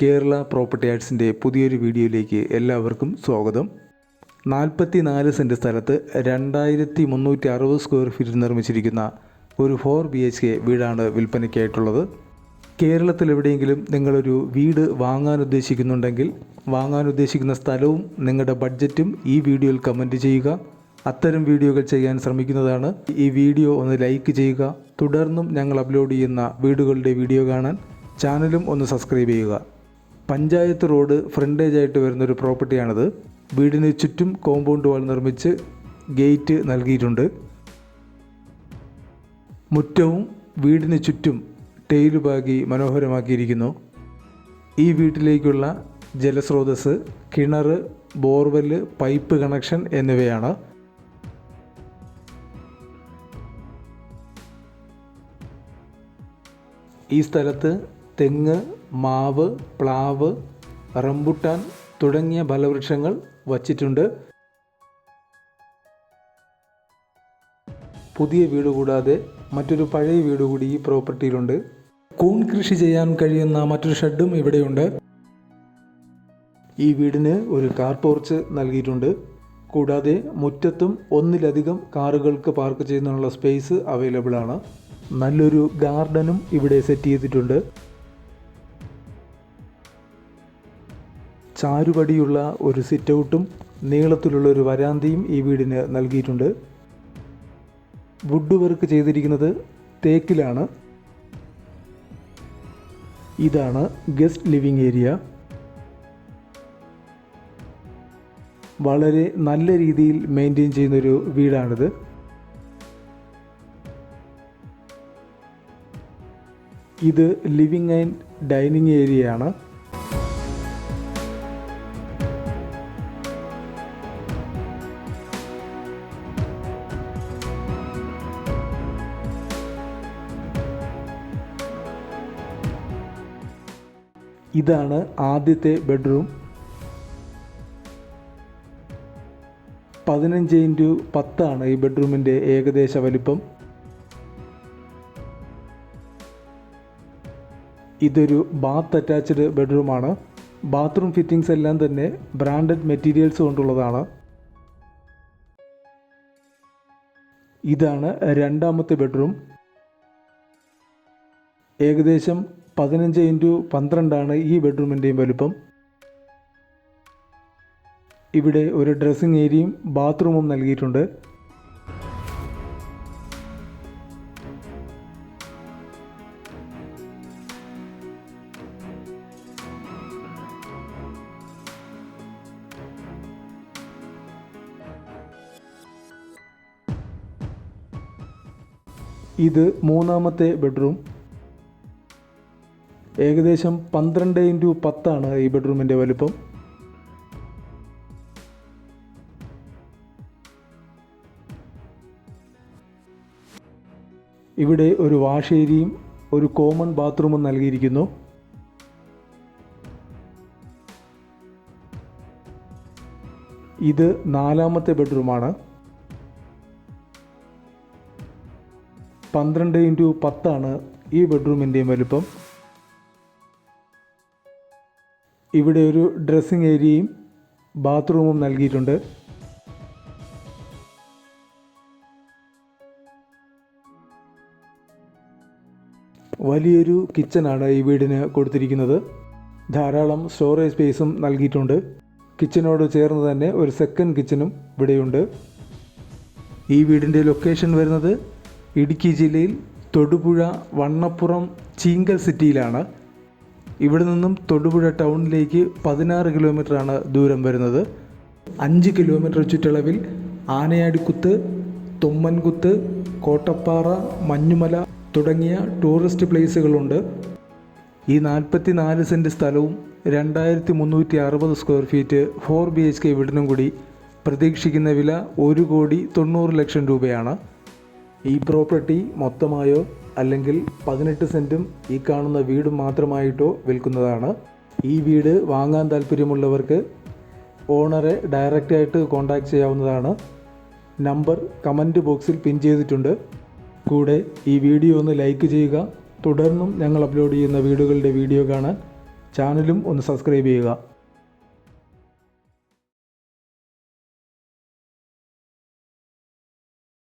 Kerala property ആർട്സിൻ്റെ പുതിയൊരു വീഡിയോയിലേക്ക് എല്ലാവർക്കും സ്വാഗതം. 44 സെൻറ്റ് സ്ഥലത്ത് 2360 സ്ക്വയർ ഫീറ്റിൽ നിർമ്മിച്ചിരിക്കുന്ന ഒരു 4 BHK വീടാണ് വിൽപ്പനയ്ക്കായിട്ടുള്ളത്. കേരളത്തിൽ എവിടെയെങ്കിലും നിങ്ങളൊരു വീട് വാങ്ങാൻ ഉദ്ദേശിക്കുന്നുണ്ടെങ്കിൽ വാങ്ങാൻ ഉദ്ദേശിക്കുന്ന സ്ഥലവും നിങ്ങളുടെ ബഡ്ജറ്റും ഈ വീഡിയോയിൽ കമൻറ്റ് ചെയ്യുക. അത്തരം വീഡിയോകൾ ചെയ്യാൻ ശ്രമിക്കുന്നതാണ്. ഈ വീഡിയോ ഒന്ന് ലൈക്ക് ചെയ്യുക. തുടർന്നും ഞങ്ങൾ അപ്ലോഡ് ചെയ്യുന്ന വീടുകളുടെ വീഡിയോ കാണാൻ ചാനലും ഒന്ന് സബ്സ്ക്രൈബ് ചെയ്യുക. പഞ്ചായത്ത് റോഡ് ഫ്രണ്ടേജ് ആയിട്ട് വരുന്നൊരു പ്രോപ്പർട്ടിയാണിത്. വീടിന് ചുറ്റും കോമ്പൗണ്ട് വാൾ നിർമ്മിച്ച് ഗേറ്റ് നൽകിയിട്ടുണ്ട്. മുറ്റവും വീടിന് ചുറ്റും ടൈല് പാകി മനോഹരമാക്കിയിരിക്കുന്നു. ഈ വീട്ടിലേക്കുള്ള ജലസ്രോതസ് കിണർ, ബോർവെല്, പൈപ്പ് കണക്ഷൻ എന്നിവയാണ്. ഈ സ്ഥലത്ത് തെങ്ങ്, മാവ്, പ്ലാവ്, റംബുട്ടാൻ തുടങ്ങിയ ഫലവൃക്ഷങ്ങൾ വച്ചിട്ടുണ്ട്. പുതിയ വീട് കൂടാതെ മറ്റൊരു പഴയ വീട് കൂടി ഈ പ്രോപ്പർട്ടിയിലുണ്ട്. കൂൺ കൃഷി ചെയ്യാൻ കഴിയുന്ന മറ്റൊരു ഷെഡും ഇവിടെയുണ്ട്. ഈ വീടിന് ഒരു കാർ പോർച്ച് നൽകിയിട്ടുണ്ട്. കൂടാതെ മുറ്റത്തും ഒന്നിലധികം കാറുകൾക്ക് പാർക്ക് ചെയ്യുന്നതിനുള്ള സ്പേസ് അവൈലബിൾ ആണ്. നല്ലൊരു ഗാർഡനും ഇവിടെ സെറ്റ് ചെയ്തിട്ടുണ്ട്. ചാരുപടിയുള്ള ഒരു സിറ്റ് ഔട്ടും നീളത്തിലുള്ള ഒരു വരാന്തയും ഈ വീടിന് നൽകിയിട്ടുണ്ട്. വുഡ് വർക്ക് ചെയ്തിരിക്കുന്നത് തേക്കിലാണ്. ഇതാണ് ഗസ്റ്റ് ലിവിംഗ് ഏരിയ. വളരെ നല്ല രീതിയിൽ മെയിൻറ്റെയിൻ ചെയ്യുന്നൊരു വീടാണിത്. ഇത് ലിവിംഗ് ആൻഡ് ഡൈനിങ് ഏരിയയാണ്. ഇതാണ് ആദ്യത്തെ ബെഡ്റൂം. 15x10 ഈ ബെഡ്റൂമിൻ്റെ ഏകദേശ വലിപ്പം. ഇതൊരു ബാത്ത് അറ്റാച്ച്ഡ് ബെഡ്റൂമാണ്. ബാത്റൂം ഫിറ്റിംഗ്സ് എല്ലാം തന്നെ ബ്രാൻഡഡ് മെറ്റീരിയൽസ് കൊണ്ടുള്ളതാണ്. ഇതാണ് രണ്ടാമത്തെ ബെഡ്റൂം. ഏകദേശം 15x12 ഈ ബെഡ്റൂമിൻ്റെയും വലുപ്പം. ഇവിടെ ഒരു ഡ്രസ്സിംഗ് ഏരിയയും ബാത്റൂമും നൽകിയിട്ടുണ്ട്. ഇത് മൂന്നാമത്തെ ബെഡ്റൂം. ഏകദേശം 12x10 ഈ ബെഡ്റൂമിൻ്റെ വലുപ്പം. ഇവിടെ ഒരു വാഷ് ഏരിയയും ഒരു കോമൺ ബാത്റൂമും നൽകിയിരിക്കുന്നു. ഇത് നാലാമത്തെ ബെഡ്റൂമാണ്. 12x10 ഈ ബെഡ്റൂമിൻ്റെയും വലുപ്പം. ഇവിടെ ഒരു ഡ്രസ്സിംഗ് ഏരിയയും ബാത്റൂമും നൽകിയിട്ടുണ്ട്. വലിയൊരു കിച്ചനാണ് ഈ വീടിന് കൊടുത്തിരിക്കുന്നത്. ധാരാളം സ്റ്റോറേജ് സ്പേസും നൽകിയിട്ടുണ്ട്. കിച്ചനോട് ചേർന്ന് തന്നെ ഒരു സെക്കൻഡ് കിച്ചനും ഇവിടെയുണ്ട്. ഈ വീടിൻ്റെ ലൊക്കേഷൻ വരുന്നത് ഇടുക്കി ജില്ലയിൽ തൊടുപുഴ വണ്ണപ്പുറം ചീങ്കൽ സിറ്റിയിലാണ്. ഇവിടെ നിന്നും തൊടുപുഴ ടൗണിലേക്ക് 16 കിലോമീറ്ററാണ് ദൂരം വരുന്നത്. 5 കിലോമീറ്റർ ചുറ്റളവിൽ ആനയാടിക്കുത്ത്, തൊമ്മൻകുത്ത്, കോട്ടപ്പാറ, മഞ്ഞുമല തുടങ്ങിയ ടൂറിസ്റ്റ് പ്ലേസുകളുണ്ട്. ഈ 44 സെൻറ്റ് സ്ഥലവും 2360 സ്ക്വയർ ഫീറ്റ് 4 BHK വീടിനും കൂടി പ്രതീക്ഷിക്കുന്ന വില 1,90,00,000 രൂപയാണ്. ഈ പ്രോപ്പർട്ടി മൊത്തമായോ അല്ലെങ്കിൽ 18 സെൻറ്റും ഈ കാണുന്ന വീടും മാത്രമായിട്ടോ വിൽക്കുന്നതാണ്. ഈ വീട് വാങ്ങാൻ താല്പര്യമുള്ളവർക്ക് ഓണറെ ഡയറക്റ്റായിട്ട് കോൺടാക്റ്റ് ചെയ്യാവുന്നതാണ്. നമ്പർ കമൻറ്റ് ബോക്സിൽ പിൻ ചെയ്തിട്ടുണ്ട്. കൂടെ ഈ വീഡിയോ ഒന്ന് ലൈക്ക് ചെയ്യുക. തുടർന്നും ഞങ്ങൾ അപ്ലോഡ് ചെയ്യുന്ന വീഡിയോകളുടെ വീഡിയോ കാണാൻ ചാനലും ഒന്ന് സബ്സ്ക്രൈബ് ചെയ്യുക.